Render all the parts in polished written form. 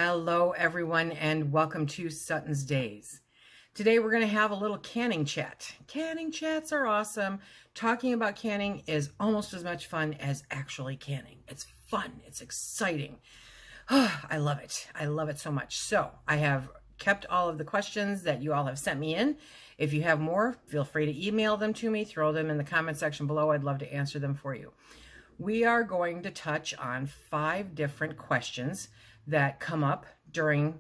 Hello everyone and welcome to SuttonsDaze. Today we're going to have a little canning chat. Canning chats are awesome. Talking about canning is almost as much fun as actually canning. It's fun. It's exciting. Oh, I love it. I love it so much. So I have kept all of the questions that you all have sent me in. If you have more, feel free to email them to me. Throw them in the comment section below. I'd love to answer them for you. We are going to touch on 5 different questions that come up during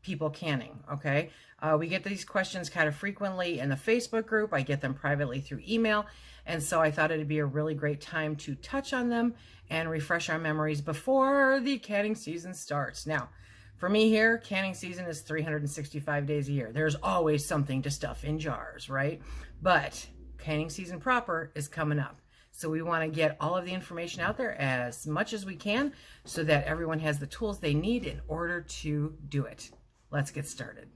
people canning, okay? We get these questions kind of frequently in the Facebook group. I get them privately through email, and so I thought it'd be a really great time to touch on them and refresh our memories before the canning season starts. Now, for me here, canning season is 365 days a year. There's always something to stuff in jars, right? But canning season proper is coming up. So we want to get all of the information out there as much as we can so that everyone has the tools they need in order to do it. Let's get started.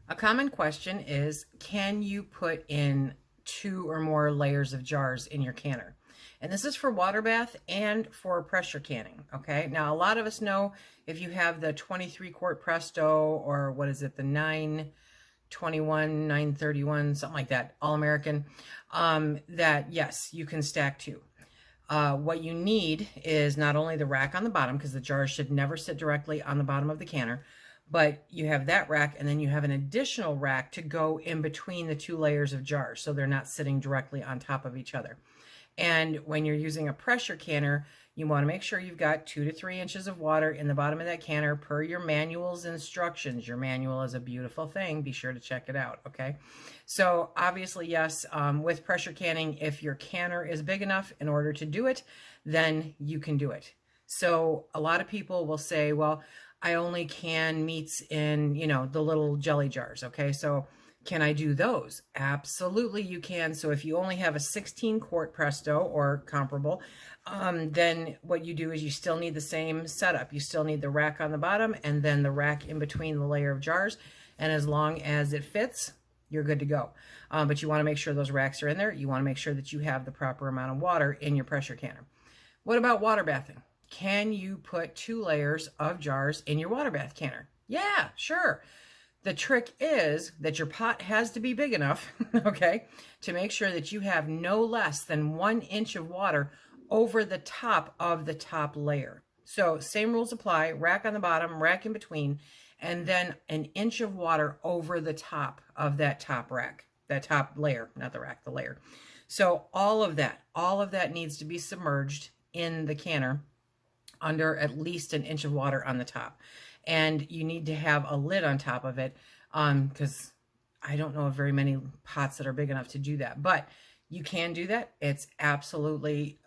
A common question is, can you put in 2 or more layers of jars in your canner? And this is for water bath and for pressure canning, okay? Now, a lot of us know if you have the 23 quart Presto or what is it, the 921, 931, something like that, All-American, that yes, you can stack 2. What you need is not only the rack on the bottom, because the jars should never sit directly on the bottom of the canner, but you have that rack and then you have an additional rack to go in between the 2 layers of jars so they're not sitting directly on top of each other. And when you're using a pressure canner, you want to make sure you've got 2 to 3 inches of water in the bottom of that canner per your manual's instructions. Your manual is a beautiful thing. Be sure to check it out, okay? So obviously, yes, with pressure canning, if your canner is big enough in order to do it, then you can do it. So a lot of people will say, well, I only can meats in, the little jelly jars, okay? So can I do those? Absolutely you can. So if you only have a 16 quart Presto or comparable, then what you do is you still need the same setup. You still need the rack on the bottom and then the rack in between the layer of jars. And as long as it fits, you're good to go. But you want to make sure those racks are in there. You want to make sure that you have the proper amount of water in your pressure canner. What about water bathing? Can you put 2 layers of jars in your water bath canner? Yeah, sure. The trick is that your pot has to be big enough, okay, to make sure that you have no less than 1 inch of water over the top of the top layer. So same rules apply, rack on the bottom, rack in between, and then 1 inch of water over the top of that top rack, that top layer, not the rack, the layer. So all of that needs to be submerged in the canner under at least 1 inch of water on the top. And you need to have a lid on top of it because I don't know of very many pots that are big enough to do that. But you can do that. It's absolutely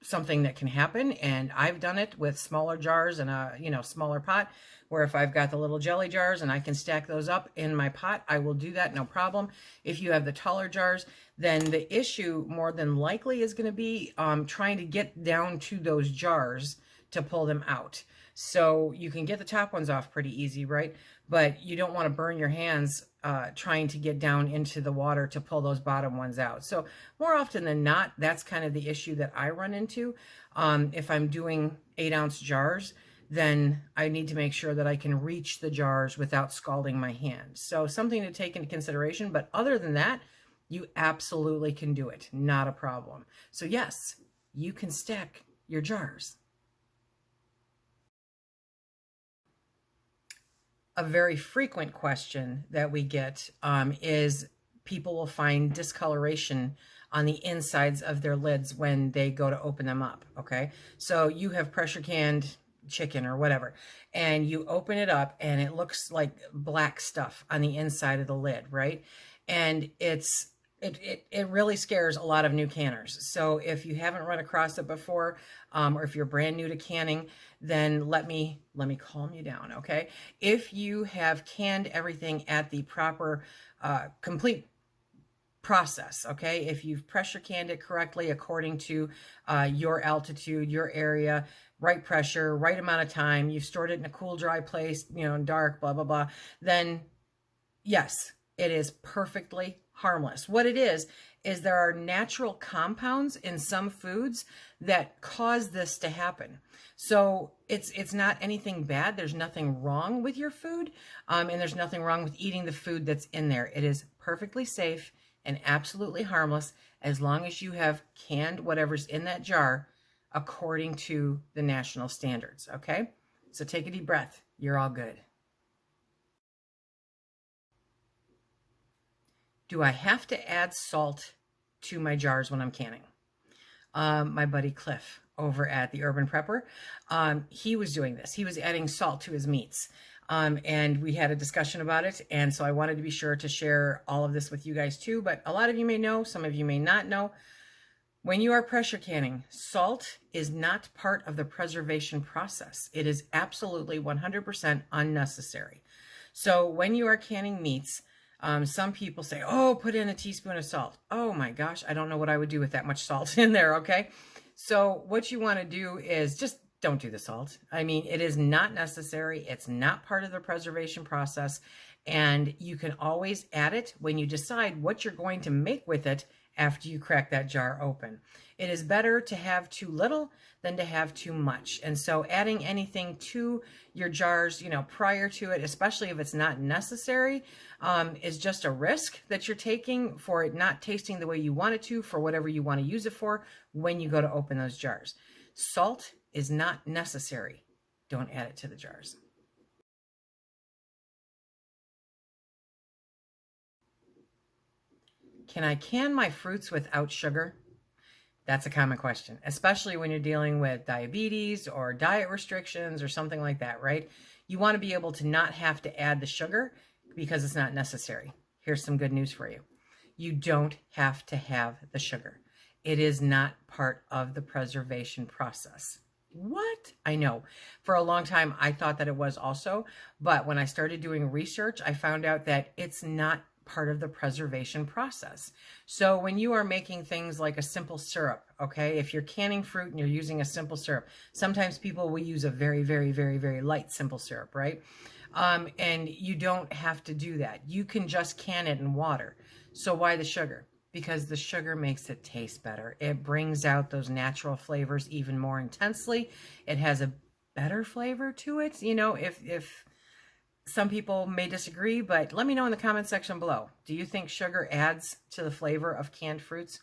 something that can happen. And I've done it with smaller jars and a smaller pot, where if I've got the little jelly jars and I can stack those up in my pot, I will do that, no problem. If you have the taller jars, then the issue more than likely is going to be trying to get down to those jars to pull them out. So you can get the top ones off pretty easy, right? But you don't want to burn your hands trying to get down into the water to pull those bottom ones out. So more often than not, that's kind of the issue that I run into. If I'm doing 8-ounce jars, then I need to make sure that I can reach the jars without scalding my hands. So something to take into consideration. But other than that, you absolutely can do it. Not a problem. So yes, you can stack your jars. A very frequent question that we get is people will find discoloration on the insides of their lids when they go to open them up, okay? So you have pressure canned chicken or whatever, and you open it up and it looks like black stuff on the inside of the lid, right? And it really scares a lot of new canners. So if you haven't run across it before, or if you're brand new to canning, then let me calm you down, okay? If you have canned everything at the proper, complete process, okay? If you've pressure canned it correctly according to your altitude, your area, right pressure, right amount of time, you've stored it in a cool, dry place, dark, blah, blah, blah, then yes, It is perfectly harmless. What it is there are natural compounds in some foods that cause this to happen. So it's not anything bad. There's nothing wrong with your food, and there's nothing wrong with eating the food that's in there. It is perfectly safe and absolutely harmless as long as you have canned whatever's in that jar according to the national standards, okay? So take a deep breath. You're all good. Do I have to add salt to my jars when I'm canning? My buddy Cliff over at the Urban Prepper, he was doing this. He was adding salt to his meats. And we had a discussion about it. And so I wanted to be sure to share all of this with you guys too. But a lot of you may know, some of you may not know. When you are pressure canning, salt is not part of the preservation process. It is absolutely 100% unnecessary. So when you are canning meats, some people say, oh, put in a teaspoon of salt. Oh my gosh, I don't know what I would do with that much salt in there, okay? So what you want to do is just don't do the salt. I mean, it is not necessary. It's not part of the preservation process. And you can always add it when you decide what you're going to make with it after you crack that jar open. It is better to have too little than to have too much. And so adding anything to your jars, prior to it, especially if it's not necessary, is just a risk that you're taking for it not tasting the way you want it to, for whatever you want to use it for when you go to open those jars. Salt is not necessary. Don't add it to the jars. Can I can my fruits without sugar? That's a common question, especially when you're dealing with diabetes or diet restrictions or something like that, right? You want to be able to not have to add the sugar because it's not necessary. Here's some good news for you. You don't have to have the sugar. It is not part of the preservation process. What? I know. For a long time, I thought that it was also, but when I started doing research, I found out that it's not part of the preservation process. So when you are making things like a simple syrup, okay, if you're canning fruit and you're using a simple syrup, sometimes people will use a very, very, very, very light simple syrup, right? And you don't have to do that. You can just can it in water. So why the sugar? Because the sugar makes it taste better. It brings out those natural flavors even more intensely. It has a better flavor to it. If some people may disagree, but let me know in the comment section below. Do you think sugar adds to the flavor of canned fruits?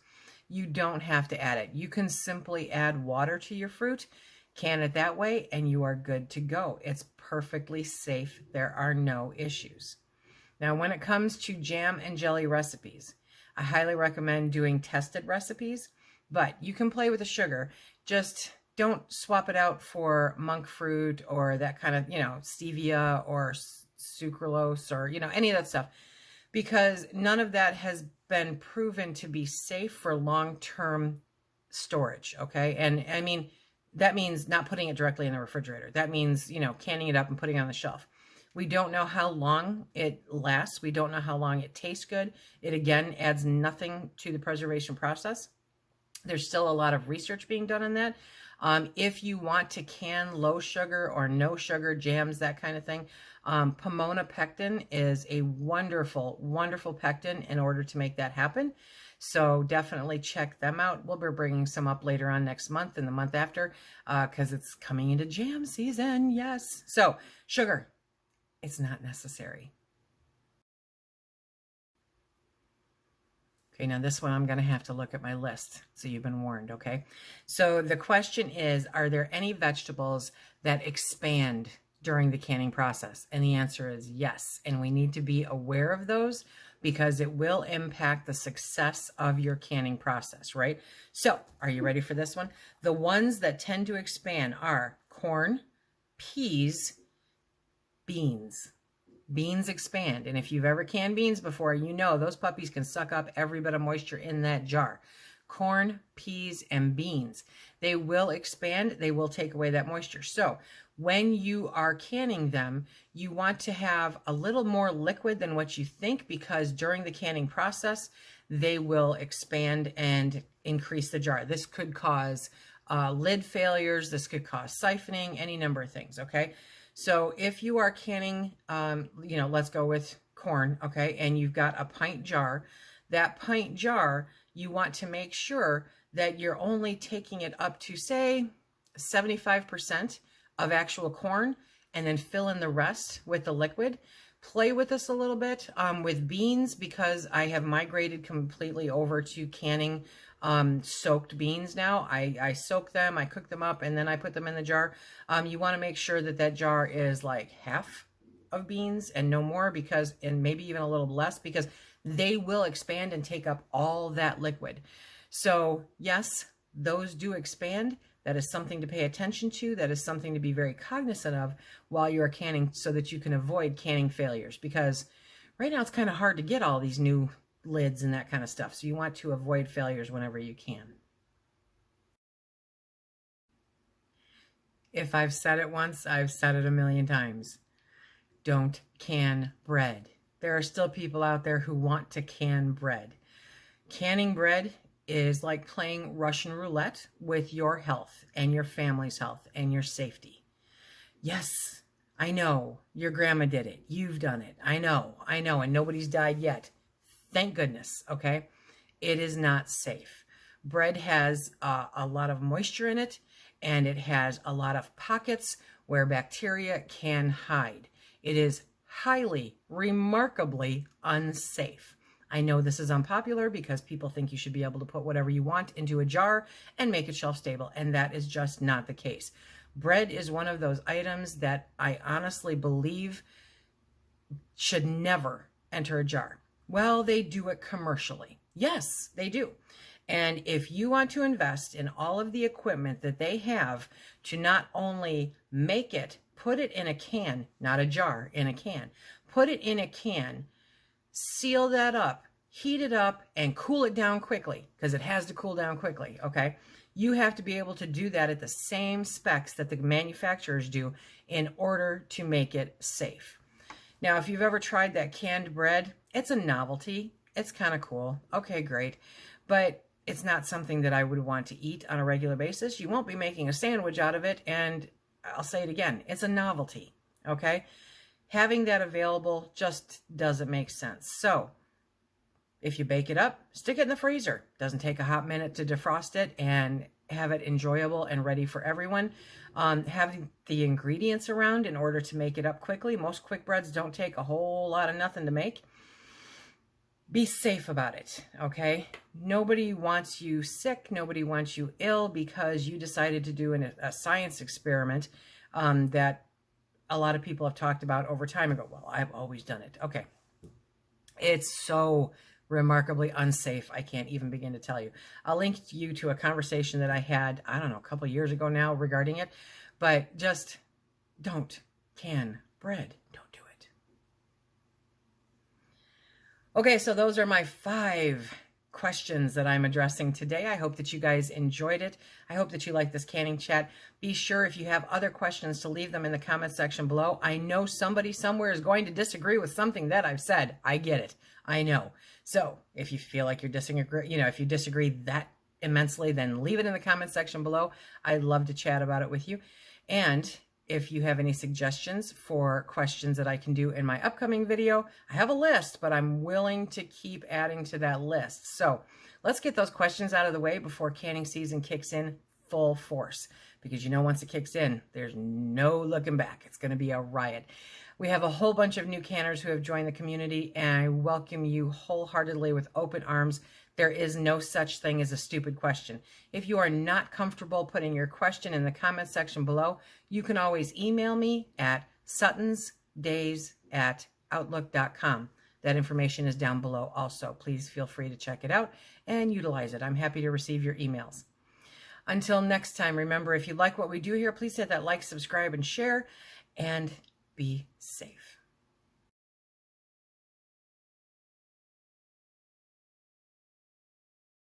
You don't have to add it. You can simply add water to your fruit, can it that way, and you are good to go. It's perfectly safe. There are no issues. Now, when it comes to jam and jelly recipes, I highly recommend doing tested recipes, but you can play with the sugar. Just don't swap it out for monk fruit or that kind of, stevia or sucralose or, any of that stuff, because none of that has been proven to be safe for long-term storage, okay? And I mean, that means not putting it directly in the refrigerator. That means, canning it up and putting it on the shelf. We don't know how long it lasts. We don't know how long it tastes good. It, again, adds nothing to the preservation process. There's still a lot of research being done on that. If you want to can low sugar or no sugar jams, that kind of thing, Pomona pectin is a wonderful, wonderful pectin in order to make that happen. So definitely check them out. We'll be bringing some up later on next month and the month after because it's coming into jam season. Yes. So sugar, it's not necessary. Okay, now this one I'm going to have to look at my list, so you've been warned, okay? So the question is, are there any vegetables that expand during the canning process? And the answer is yes, and we need to be aware of those because it will impact the success of your canning process, right? So, are you ready for this one? The ones that tend to expand are corn, peas, beans. Beans expand, and if you've ever canned beans before, those puppies can suck up every bit of moisture in that jar. Corn, peas, and beans, they will expand. They will take away that moisture. So when you are canning them, you want to have a little more liquid than what you think, because during the canning process, they will expand and increase the jar. This could cause lid failures. This could cause siphoning, any number of things, okay? So if you are canning, let's go with corn, okay, and you've got a pint jar, that pint jar, you want to make sure that you're only taking it up to, say, 75% of actual corn, and then fill in the rest with the liquid. Play with this a little bit with beans, because I have migrated completely over to canning soaked beans now. I soak them, I cook them up, and then I put them in the jar. You want to make sure that that jar is like half of beans and no more, because, and maybe even a little less, because they will expand and take up all that liquid. So yes, those do expand. That is something to pay attention to. That is something to be very cognizant of while you're canning, so that you can avoid canning failures, because right now it's kind of hard to get all these new lids and that kind of stuff. So you want to avoid failures whenever you can. If I've said it once, I've said it a million times. Don't can bread. There are still people out there who want to can bread. Canning bread is like playing Russian roulette with your health and your family's health and your safety. Yes, I know your grandma did it. You've done it. I know, and nobody's died yet. Thank goodness, okay? It is not safe. Bread has a lot of moisture in it, and it has a lot of pockets where bacteria can hide. It is highly, remarkably unsafe. I know this is unpopular because people think you should be able to put whatever you want into a jar and make it shelf stable, and that is just not the case. Bread is one of those items that I honestly believe should never enter a jar. Well, they do it commercially. Yes, they do. And if you want to invest in all of the equipment that they have to not only make it, put it in a can, not a jar, in a can, put it in a can, seal that up, heat it up, and cool it down quickly, because it has to cool down quickly, okay? You have to be able to do that at the same specs that the manufacturers do in order to make it safe. Now, if you've ever tried that canned bread, it's a novelty. It's kind of cool. Okay, great. But it's not something that I would want to eat on a regular basis. You won't be making a sandwich out of it, and I'll say it again, it's a novelty, okay? Having that available just doesn't make sense. So if you bake it up, stick it in the freezer. Doesn't take a hot minute to defrost it and have it enjoyable and ready for everyone. Having the ingredients around in order to make it up quickly. Most quick breads don't take a whole lot of nothing to make. Be safe about it, okay? Nobody wants you sick. Nobody wants you ill because you decided to do a science experiment that a lot of people have talked about over time and go, well, I've always done it. Okay. It's so remarkably unsafe. I can't even begin to tell you. I'll link you to a conversation that I had, I don't know, a couple years ago now regarding it, but just don't can bread. Don't do it. Okay, so those are my 5 questions that I'm addressing today. I hope that you guys enjoyed it. I hope that you like this canning chat. Be sure, if you have other questions, to leave them in the comment section below. I know somebody somewhere is going to disagree with something that I've said. I get it. I know. So if you feel like you're disagreeing, if you disagree that immensely, then leave it in the comment section below. I'd love to chat about it with you. And if you have any suggestions for questions that I can do in my upcoming video, I have a list, but I'm willing to keep adding to that list. So let's get those questions out of the way before canning season kicks in full force. Because once it kicks in, there's no looking back. It's going to be a riot. We have a whole bunch of new canners who have joined the community, and I welcome you wholeheartedly with open arms. There is no such thing as a stupid question. If you are not comfortable putting your question in the comment section below, you can always email me at SuttonsDaze@outlook.com. That information is down below also. Please feel free to check it out and utilize it. I'm happy to receive your emails. Until next time, remember, if you like what we do here, please hit that like, subscribe, and share, and be safe.